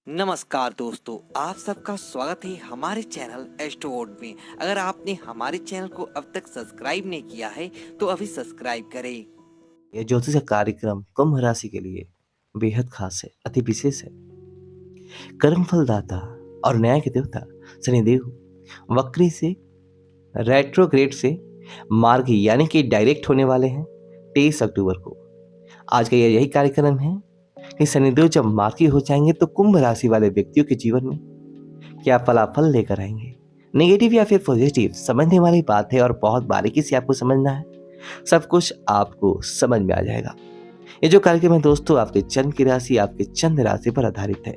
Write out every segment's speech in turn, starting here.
नमस्कार दोस्तों, आप सबका स्वागत है हमारे चैनल एस्ट्रोवर्ड में। अगर आपने हमारे चैनल को अब तक सब्सक्राइब नहीं किया है तो अभी सब्सक्राइब करें। यह ज्योतिष का कार्यक्रम कुंभ राशि के लिए बेहद खास है, अति विशेष है। कर्म फलदाता और न्याय के देवता शनिदेव वक्री से रेट्रोग्रेड से मार्गी यानी कि डायरेक्ट होने वाले हैं 23 अक्टूबर को। आज का यही कार्यक्रम है कि शनिदेव जब मार्गी हो जाएंगे तो कुंभ राशि वाले व्यक्तियों के जीवन में क्या फलाफल लेकर आएंगे, नेगेटिव या फिर पॉजिटिव, समझने वाली बात है और बहुत बारीकी से आपको समझना है। सब कुछ आपको समझ में आ जाएगा। ये जो कार्यक्रम है दोस्तों, आपके जन्म की राशि, आपके चंद्र राशि पर आधारित है।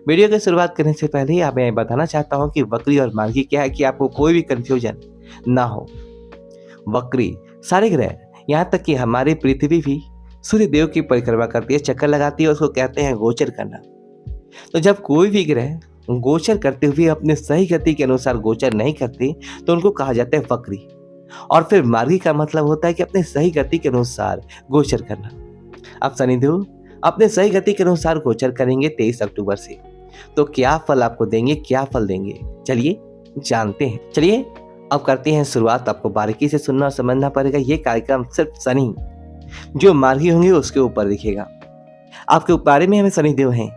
वीडियो की शुरुआत करने से पहले आप मैं बताना चाहता हूं कि वक्री और मार्गी क्या है, कि आपको कोई भी कंफ्यूजन ना हो। वक्री सारे ग्रह, यहाँ तक कि हमारी पृथ्वी भी सूर्य देव की परिक्रमा करती है, चक्कर लगाती है, उसको कहते हैं गोचर करना। तो जब कोई भी ग्रह गोचर करते हुए अपने सही गति के अनुसार गोचर नहीं करते तो उनको कहा जाता है वक्री। और फिर मार्गी का मतलब होता है कि अपने सही गति के अनुसार गोचर करना। अब शनिदेव अपने सही गति के अनुसार गोचर करेंगे 23 अक्टूबर से। तो क्या फल आपको देंगे, क्या फल देंगे, चलिए जानते हैं। चलिए अब करते हैं शुरुआत। आपको बारीकी से सुनना और समझना पड़ेगा। ये कार्यक्रम सिर्फ शनि जो मार्गी होंगे उसके ऊपर दिखेगा। आपके बारे में हमें शनिदेव हैं,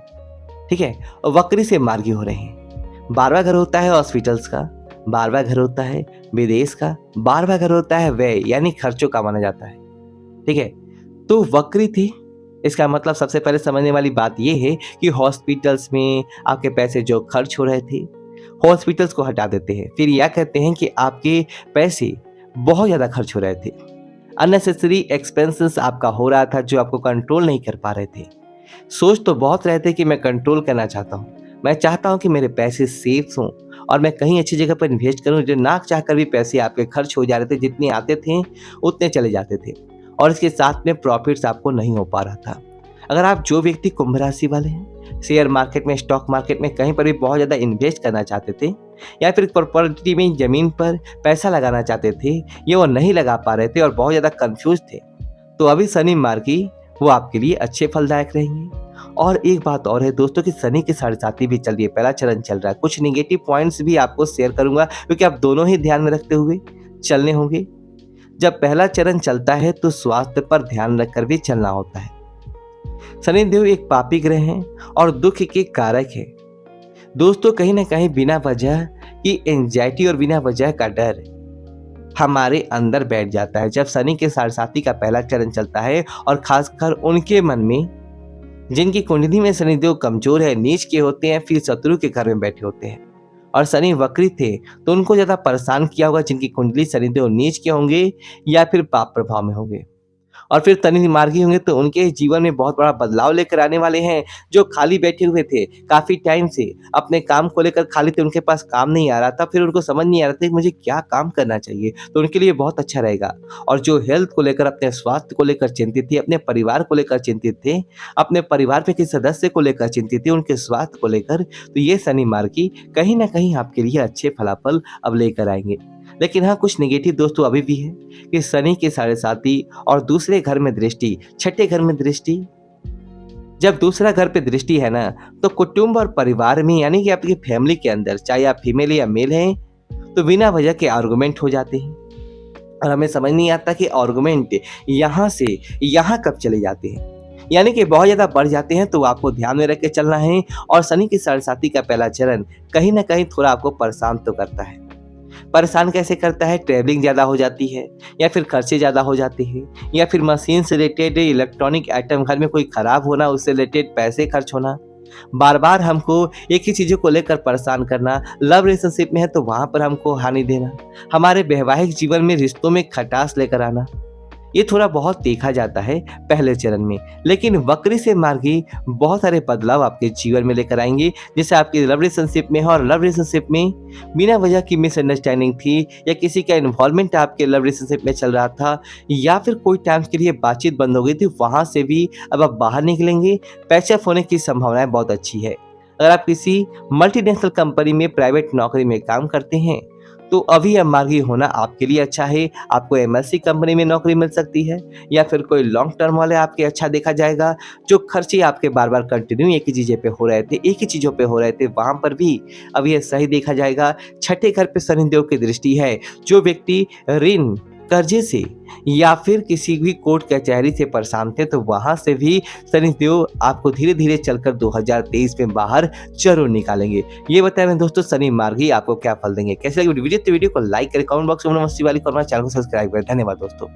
ठीक है, और वक्री से मार्गी हो रहे हैं। 12वां घर होता है हॉस्पिटल्स का, 12वां घर होता है विदेश का, 12वां घर होता है व्यय यानी खर्चों का माना जाता है, ठीक है। तो वक्री थी, इसका मतलब सबसे पहले समझने वाली बात यह है कि हॉस्पिटल्स में आपके पैसे जो खर्च हो रहे थे, हॉस्पिटल्स को हटा देते हैं। फिर यह कहते हैं कि आपके पैसे बहुत ज़्यादा खर्च हो रहे थे, अननेसेसरी एक्सपेंसेस आपका हो रहा था जो आपको कंट्रोल नहीं कर पा रहे थे। सोच तो बहुत रहे थे कि मैं कंट्रोल करना चाहता हूँ, मैं चाहता हूँ कि मेरे पैसे सेफ हों और मैं कहीं अच्छी जगह पर इन्वेस्ट करूँ। जो ना चाह कर भी पैसे आपके खर्च हो जा रहे थे, जितने आते थे उतने चले जाते थे और इसके साथ में प्रॉफिट्स आपको नहीं हो पा रहा था। अगर आप जो व्यक्ति कुंभ राशि वाले हैं, शेयर मार्केट में, स्टॉक मार्केट में कहीं पर भी बहुत ज़्यादा इन्वेस्ट करना चाहते थे या फिर प्रॉपर्टी में, ज़मीन पर पैसा लगाना चाहते थे, ये वो नहीं लगा पा रहे थे और बहुत ज़्यादा कंफ्यूज थे, तो अभी शनि मार्गी वो आपके लिए अच्छे फलदायक रहेंगे। और एक बात और है दोस्तों कि शनि की 7.5 भी चल रही है, पहला चरण चल रहा है। कुछ नेगेटिव पॉइंट्स भी आपको शेयर करूंगा क्योंकि आप दोनों ही ध्यान में रखते हुए चलने होंगे। जब पहला चरण चलता है तो स्वास्थ्य पर ध्यान रखकर भी चलना होता है। शनिदेव एक पापी ग्रह हैं और दुख के कारक है दोस्तों। कहीं ना कहीं बिना वजह की एंजाइटी और बिना वजह का डर हमारे अंदर बैठ जाता है जब शनि के 7.5 का पहला चरण चलता है, और खासकर उनके मन में जिनकी कुंडली में शनिदेव कमजोर है, नीच के होते हैं, फिर शत्रु के घर में बैठे होते हैं। और शनि वक्री थे तो उनको ज्यादा परेशान किया होगा जिनकी कुंडली शनिदेव नीच के होंगे या फिर पाप प्रभाव में होंगे। और फिर शनि मार्गी होंगे तो उनके जीवन में बहुत बड़ा बदलाव लेकर आने वाले हैं। जो खाली बैठे हुए थे काफी टाइम से, अपने काम को लेकर खाली थे, उनके पास काम नहीं आ रहा था, फिर उनको समझ नहीं आ रहा था कि मुझे क्या काम करना चाहिए, तो उनके लिए बहुत अच्छा रहेगा। और जो हेल्थ को लेकर, अपने स्वास्थ्य को लेकर चिंतित थे, अपने परिवार को लेकर चिंतित थे, अपने परिवार में किसी सदस्य को लेकर चिंतित थे, उनके स्वास्थ्य को लेकर, तो ये शनि मार्गी कहीं ना कहीं आपके लिए अच्छे फलाफल अब लेकर आएंगे। लेकिन हाँ, कुछ नेगेटिव दोस्तों अभी भी है कि शनि के 7.5 और दूसरे घर में दृष्टि, छठे घर में दृष्टि, जब दूसरा घर पे दृष्टि है ना, तो कुटुंब और परिवार में यानी कि आपकी फैमिली के अंदर, चाहे आप फीमेल या मेल हैं, तो बिना वजह के आर्गुमेंट हो जाते हैं और हमें समझ नहीं आता कि आर्गुमेंट यहाँ से यहाँ कब चले जाते हैं, यानी कि बहुत ज़्यादा बढ़ जाते हैं। तो आपको ध्यान में रख के चलना है। और शनि की 7.5 का पहला चरण कहीं ना कहीं थोड़ा आपको परेशान तो करता है। परेशान कैसे करता है? ट्रैवलिंग ज़्यादा हो जाती है, या फिर खर्चे ज़्यादा हो जाते हैं, या फिर मशीन से रिलेटेड इलेक्ट्रॉनिक आइटम घर में कोई ख़राब होना, उससे रिलेटेड पैसे खर्च होना, बार बार हमको एक ही चीज़ों को लेकर परेशान करना। लव रिलेशनशिप में है तो वहाँ पर हमको हानि देना, हमारे वैवाहिक जीवन में रिश्तों में खटास लेकर आना, ये थोड़ा बहुत देखा जाता है पहले चरण में। लेकिन वक्री से मार्गी बहुत सारे बदलाव आपके जीवन में लेकर आएंगे। जैसे आपकी लव रिलेशनशिप में है और लव रिलेशनशिप में बिना वजह की मिसअंडरस्टैंडिंग थी, या किसी का इन्वॉल्वमेंट आपके लव रिलेशनशिप में चल रहा था, या फिर कोई टाइम के लिए बातचीत बंद हो गई थी, वहाँ से भी अब आप बाहर निकलेंगे। पैचअप होने की संभावनाएं बहुत अच्छी है। अगर आप किसी मल्टीनेशनल कंपनी में प्राइवेट नौकरी में काम करते हैं तो अभी मार्गी होना आपके लिए अच्छा है। आपको एमएनसी कंपनी में नौकरी मिल सकती है या फिर कोई लॉन्ग टर्म वाले आपके अच्छा देखा जाएगा। जो खर्चे आपके बार-बार कंटिन्यू एक ही चीज़ें पे हो रहे थे, एक ही चीज़ों पे हो रहे थे, वहाँ पर भी अब ये सही देखा जाएगा। छठे घर पे शनिदेव की दृष्टि है। जो व्यक्ति ऋण, कर्जे से या फिर किसी भी कोर्ट कचहरी से परेशान थे, तो वहाँ से भी शनिदेव आपको धीरे-धीरे चलकर 2023 में बाहर ज़रूर निकालेंगे। ये बताएँ मेरे दोस्तों शनि मार्गी आपको क्या फल देंगे? कैसी लगी वीडियो? तो वीडियो को लाइक करें, कमेंट बॉक्स में नमस्ते वाली को हमारे चैनल को सब्सक्राइब करें। धन्यवाद दोस्तों।